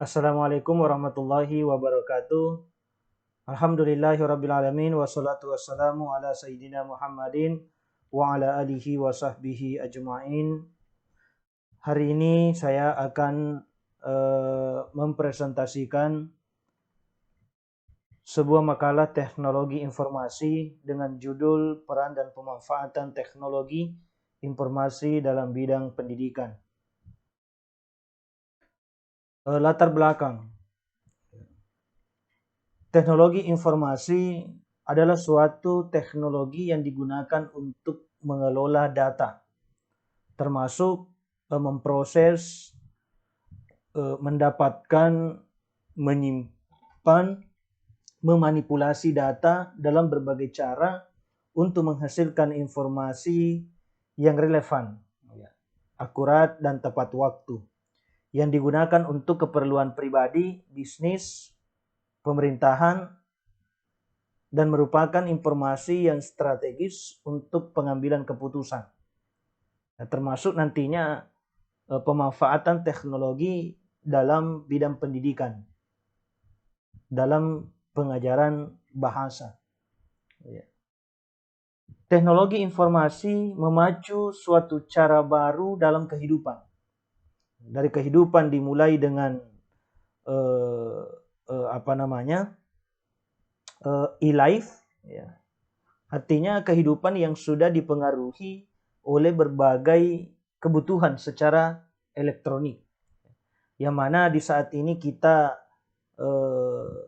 Assalamualaikum warahmatullahi wabarakatuh. Alhamdulillahirabbil alamin wassalatu wassalamu ala sayyidina Muhammadin wa ala alihi wa sahbihi ajmain. Hari ini saya akan mempresentasikan sebuah makalah teknologi informasi dengan judul Peran dan Pemanfaatan Teknologi Informasi dalam Bidang Pendidikan. Latar belakang. Teknologi informasi adalah suatu teknologi yang digunakan untuk mengelola data, termasuk memproses, mendapatkan, menyimpan, memanipulasi data dalam berbagai cara untuk menghasilkan informasi yang relevan, akurat, dan tepat waktu, yang digunakan untuk keperluan pribadi, bisnis, pemerintahan, dan merupakan informasi yang strategis untuk pengambilan keputusan. Nah, termasuk nantinya pemanfaatan teknologi dalam bidang pendidikan, dalam pengajaran bahasa. Teknologi informasi memacu suatu cara baru dalam kehidupan. Dari kehidupan dimulai dengan e-life, ya. Artinya kehidupan yang sudah dipengaruhi oleh berbagai kebutuhan secara elektronik. Yang mana di saat ini kita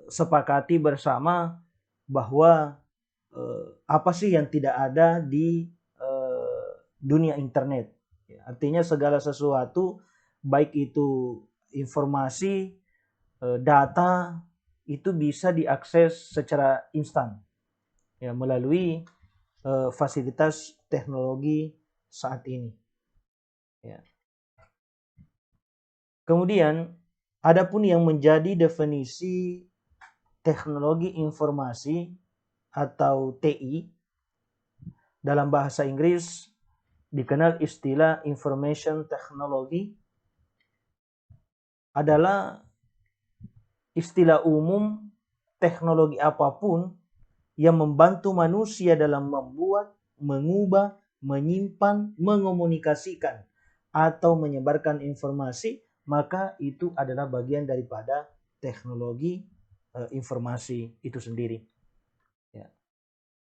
sepakati bersama bahwa apa sih yang tidak ada di dunia internet. Artinya segala sesuatu, baik itu informasi, data, itu bisa diakses secara instan, ya, melalui fasilitas teknologi saat ini. Ya. Kemudian, adapun yang menjadi definisi teknologi informasi atau TI dalam bahasa Inggris dikenal istilah information technology, adalah istilah umum teknologi apapun yang membantu manusia dalam membuat, mengubah, menyimpan, mengomunikasikan, atau menyebarkan informasi, maka itu adalah bagian daripada teknologi informasi itu sendiri. Ya.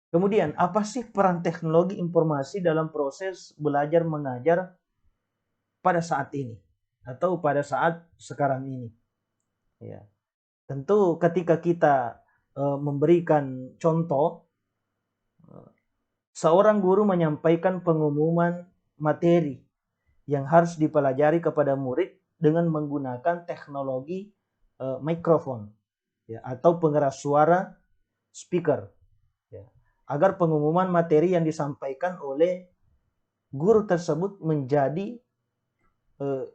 Kemudian, apa sih peran teknologi informasi dalam proses belajar mengajar pada saat ini atau pada saat sekarang ini? Ya. Tentu ketika kita memberikan contoh, seorang guru menyampaikan pengumuman materi yang harus dipelajari kepada murid dengan menggunakan teknologi mikrofon, ya, atau pengeras suara speaker, ya, agar pengumuman materi yang disampaikan oleh guru tersebut menjadi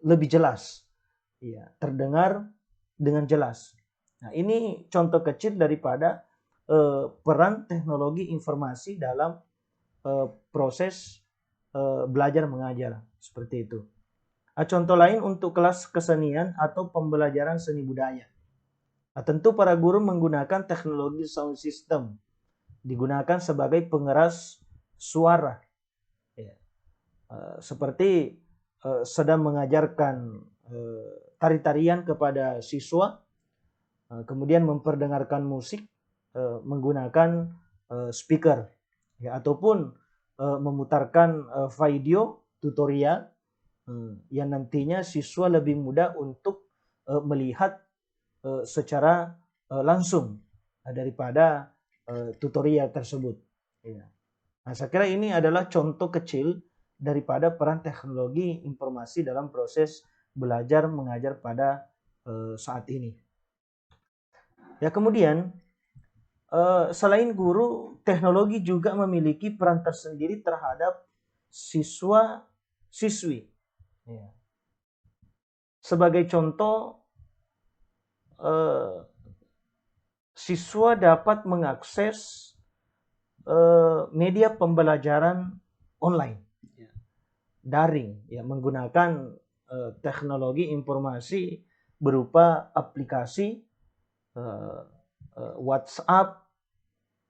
lebih jelas, ya, terdengar dengan jelas. Nah, ini contoh kecil daripada peran teknologi informasi dalam proses belajar mengajar, seperti itu. Contoh lain untuk kelas kesenian atau pembelajaran seni budaya. Nah, tentu para guru menggunakan teknologi sound system, digunakan sebagai pengeras suara, ya. Seperti sedang mengajarkan tari-tarian kepada siswa, kemudian memperdengarkan musik menggunakan speaker, ya, ataupun memutarkan video tutorial yang nantinya siswa lebih mudah untuk melihat secara langsung daripada tutorial tersebut. Ya. Nah, saya kira ini adalah contoh kecil daripada peran teknologi informasi dalam proses belajar mengajar pada saat ini. Ya, kemudian selain guru, teknologi juga memiliki peran tersendiri terhadap siswa-siswi. Ya. Sebagai contoh, siswa dapat mengakses media pembelajaran online, daring, ya, menggunakan teknologi informasi berupa aplikasi WhatsApp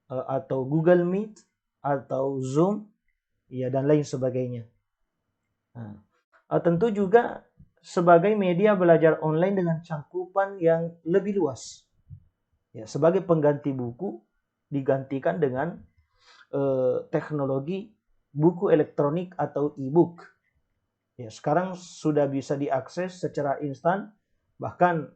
atau Google Meet atau Zoom, ya, dan lain sebagainya. Nah, tentu juga sebagai media belajar online dengan cakupan yang lebih luas. Ya, sebagai pengganti buku digantikan dengan teknologi buku elektronik atau e-book. Ya, sekarang sudah bisa diakses secara instan, bahkan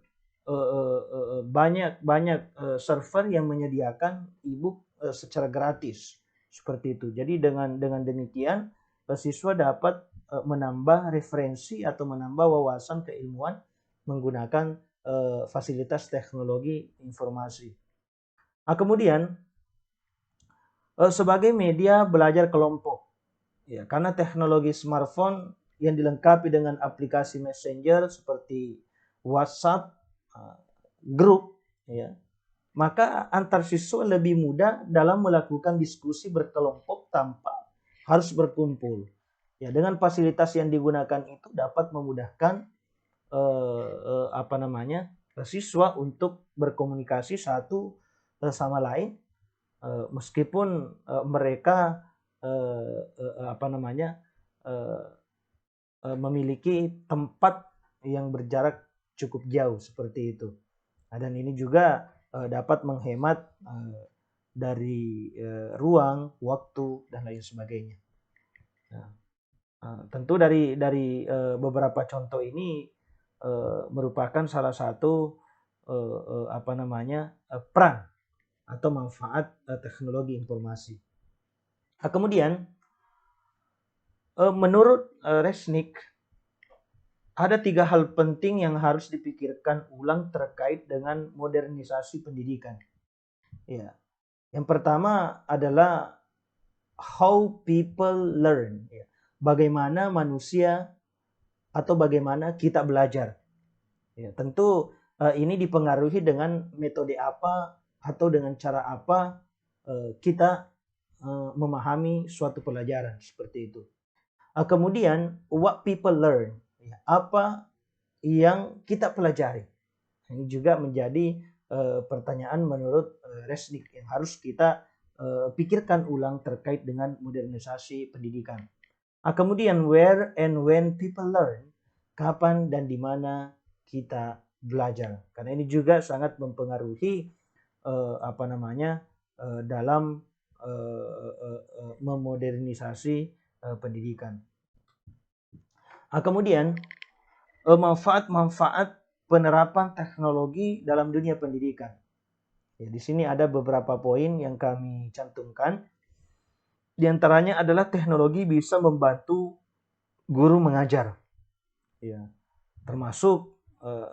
banyak server yang menyediakan e-book secara gratis seperti itu. Jadi dengan demikian siswa dapat menambah referensi atau menambah wawasan keilmuan menggunakan fasilitas teknologi informasi. Nah, kemudian sebagai media belajar kelompok, ya, karena teknologi smartphone yang dilengkapi dengan aplikasi messenger seperti WhatsApp, grup, ya, maka antar siswa lebih mudah dalam melakukan diskusi berkelompok tanpa harus berkumpul. Ya, dengan fasilitas yang digunakan itu dapat memudahkan siswa untuk berkomunikasi satu sama lain, meskipun mereka memiliki tempat yang berjarak cukup jauh seperti itu. Nah, dan ini juga dapat menghemat dari ruang, waktu, dan lain sebagainya. Nah, tentu dari beberapa contoh ini merupakan salah satu peran atau manfaat teknologi informasi. Nah, kemudian menurut Resnick, ada 3 hal penting yang harus dipikirkan ulang terkait dengan modernisasi pendidikan. Ya, yang pertama adalah how people learn. Ya, bagaimana manusia atau bagaimana kita belajar. Ya, tentu ini dipengaruhi dengan metode apa atau dengan cara apa kita memahami suatu pelajaran seperti itu. Kemudian what people learn, ya, apa yang kita pelajari. Ini juga menjadi pertanyaan menurut Resnick yang harus kita pikirkan ulang terkait dengan modernisasi pendidikan. Kemudian where and when people learn, kapan dan di mana kita belajar. Karena ini juga sangat mempengaruhi dalam memodernisasi pendidikan. Kemudian manfaat-manfaat penerapan teknologi dalam dunia pendidikan. Ya, di sini ada beberapa poin yang kami cantumkan. Di antaranya adalah teknologi bisa membantu guru mengajar. Ya, termasuk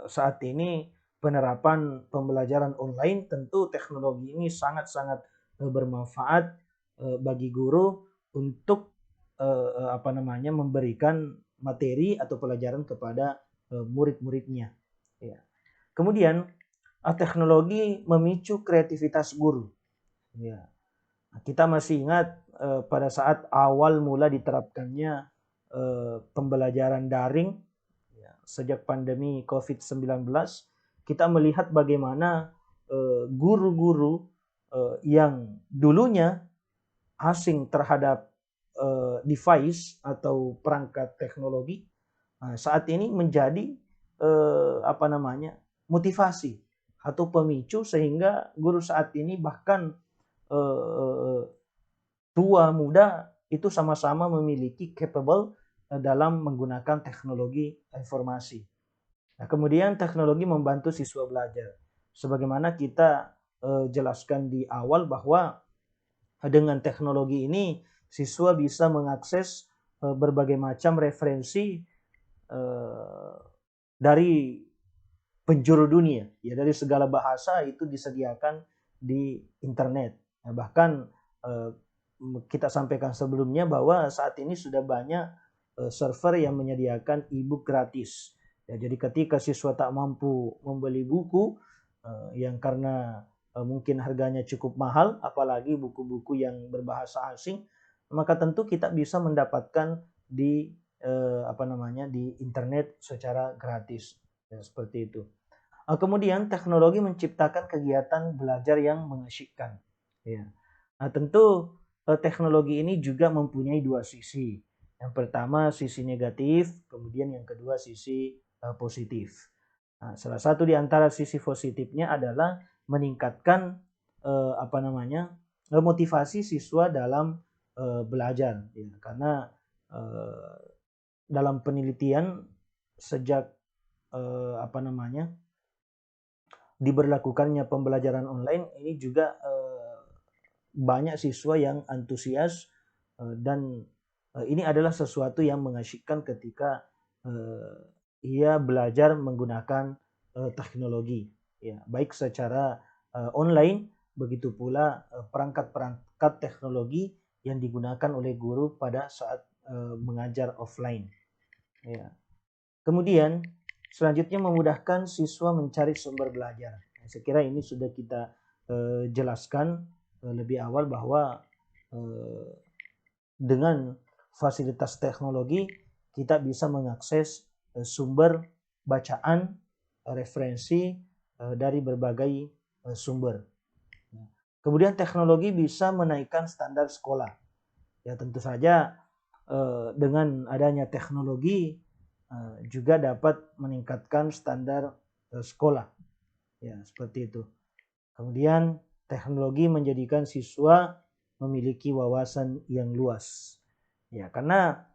saat ini penerapan pembelajaran online, tentu teknologi ini sangat-sangat bermanfaat bagi guru untuk memberikan materi atau pelajaran kepada murid-muridnya. Ya. Kemudian teknologi memicu kreativitas guru. Ya. Kita masih ingat pada saat awal mula diterapkannya pembelajaran daring, ya, sejak pandemi COVID-19, kita melihat bagaimana guru-guru yang dulunya asing terhadap device atau perangkat teknologi saat ini menjadi motivasi atau pemicu sehingga guru saat ini bahkan tua muda itu sama-sama memiliki capable dalam menggunakan teknologi informasi. Nah, kemudian teknologi membantu siswa belajar. Sebagaimana kita jelaskan di awal bahwa dengan teknologi ini siswa bisa mengakses berbagai macam referensi dari penjuru dunia, ya, dari segala bahasa itu disediakan di internet. Nah, bahkan kita sampaikan sebelumnya bahwa saat ini sudah banyak server yang menyediakan e-book gratis. Ya, jadi ketika siswa tak mampu membeli buku yang karena mungkin harganya cukup mahal, apalagi buku-buku yang berbahasa asing, maka tentu kita bisa mendapatkan di di internet secara gratis. Ya, seperti itu. Kemudian teknologi menciptakan kegiatan belajar yang mengasyikkan. Ya. Nah, tentu teknologi ini juga mempunyai dua sisi. Yang pertama sisi negatif, kemudian yang kedua sisi positif. Nah, salah satu di antara sisi positifnya adalah meningkatkan motivasi siswa dalam belajar, ya. Karena dalam penelitian sejak diberlakukannya pembelajaran online ini juga banyak siswa yang antusias dan ini adalah sesuatu yang mengasyikkan ketika ia belajar menggunakan teknologi, ya, baik secara online, begitu pula perangkat-perangkat teknologi yang digunakan oleh guru pada saat mengajar offline. Ya. Kemudian selanjutnya memudahkan siswa mencari sumber belajar. Saya kira ini sudah kita jelaskan lebih awal bahwa dengan fasilitas teknologi kita bisa mengakses sumber bacaan, referensi dari berbagai sumber. Kemudian teknologi bisa menaikkan standar sekolah. Ya, tentu saja dengan adanya teknologi juga dapat meningkatkan standar sekolah. Ya, seperti itu. Kemudian teknologi menjadikan siswa memiliki wawasan yang luas. Ya, karena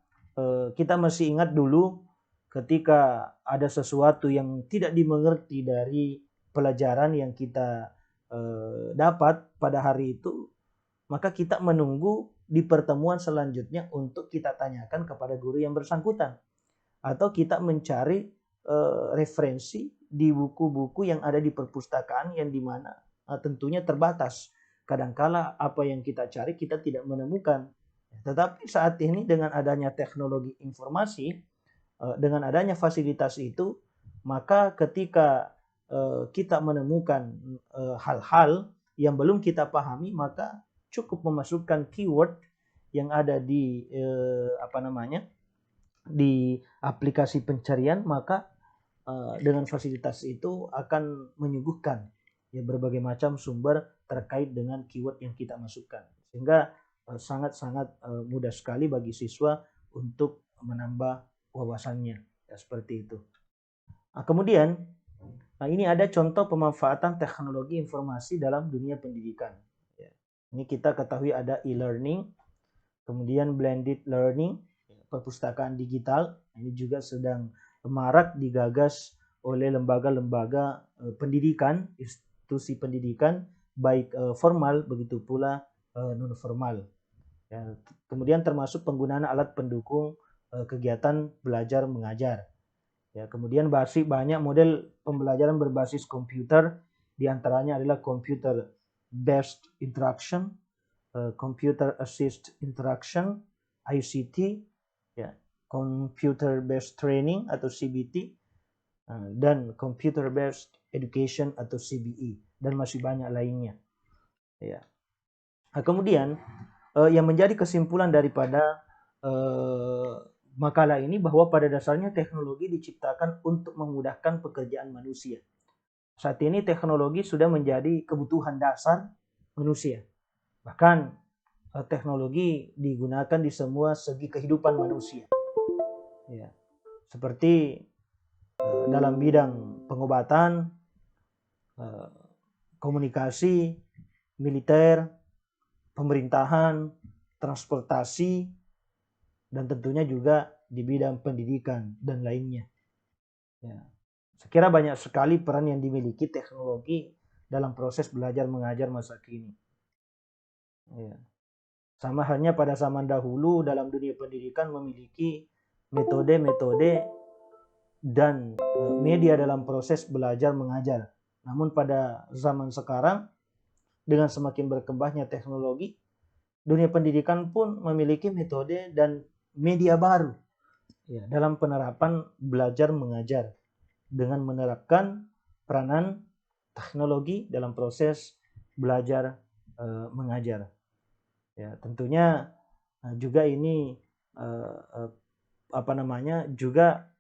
kita masih ingat dulu ketika ada sesuatu yang tidak dimengerti dari pelajaran yang kita dapat pada hari itu, maka kita menunggu di pertemuan selanjutnya untuk kita tanyakan kepada guru yang bersangkutan. Atau kita mencari referensi di buku-buku yang ada di perpustakaan yang dimana tentunya terbatas. Kadangkala apa yang kita cari kita tidak menemukan. Tetapi saat ini dengan adanya teknologi informasi, dengan adanya fasilitas itu, maka ketika kita menemukan hal-hal yang belum kita pahami, maka cukup memasukkan keyword yang ada di di aplikasi pencarian, maka dengan fasilitas itu akan menyuguhkan ya berbagai macam sumber terkait dengan keyword yang kita masukkan, sehingga sangat-sangat mudah sekali bagi siswa untuk menambah wawasannya, ya, seperti itu. Kemudian ini ada contoh pemanfaatan teknologi informasi dalam dunia pendidikan. Ya. Ini kita ketahui ada e-learning, kemudian blended learning, perpustakaan digital. Ini juga sedang marak digagas oleh lembaga-lembaga pendidikan, institusi pendidikan, baik formal begitu pula non formal. Ya, kemudian termasuk penggunaan alat pendukung kegiatan belajar mengajar. Ya, kemudian banyak model pembelajaran berbasis komputer, diantaranya adalah computer based interaction, computer assist interaction, ICT, ya, computer based training atau CBT, dan computer based education atau CBE, dan masih banyak lainnya. Ya. Kemudian yang menjadi kesimpulan daripada makalah ini bahwa pada dasarnya teknologi diciptakan untuk memudahkan pekerjaan manusia. Saat ini teknologi sudah menjadi kebutuhan dasar manusia. Bahkan teknologi digunakan di semua segi kehidupan manusia. Ya. Seperti dalam bidang pengobatan, komunikasi, militer, pemerintahan, transportasi, dan tentunya juga di bidang pendidikan dan lainnya. Ya. Saya kira banyak sekali peran yang dimiliki teknologi dalam proses belajar mengajar masa kini. Ya. Sama halnya pada zaman dahulu dalam dunia pendidikan memiliki metode-metode dan media dalam proses belajar mengajar. Namun pada zaman sekarang dengan semakin berkembangnya teknologi, dunia pendidikan pun memiliki metode dan media baru ya, dalam penerapan belajar mengajar dengan menerapkan peranan teknologi dalam proses belajar mengajar. Ya, tentunya juga ini juga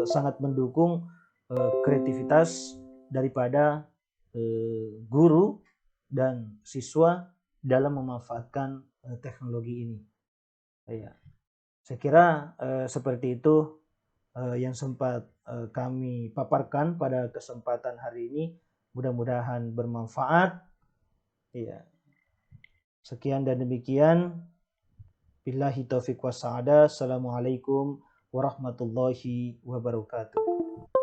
sangat mendukung kreativitas daripada guru dan siswa dalam memanfaatkan teknologi ini. Ya, saya kira seperti itu yang sempat kami paparkan pada kesempatan hari ini. Mudah-mudahan bermanfaat. Ya, sekian dan demikian. Billahi taufiq wa sa'ada. Assalamualaikum warahmatullahi wabarakatuh.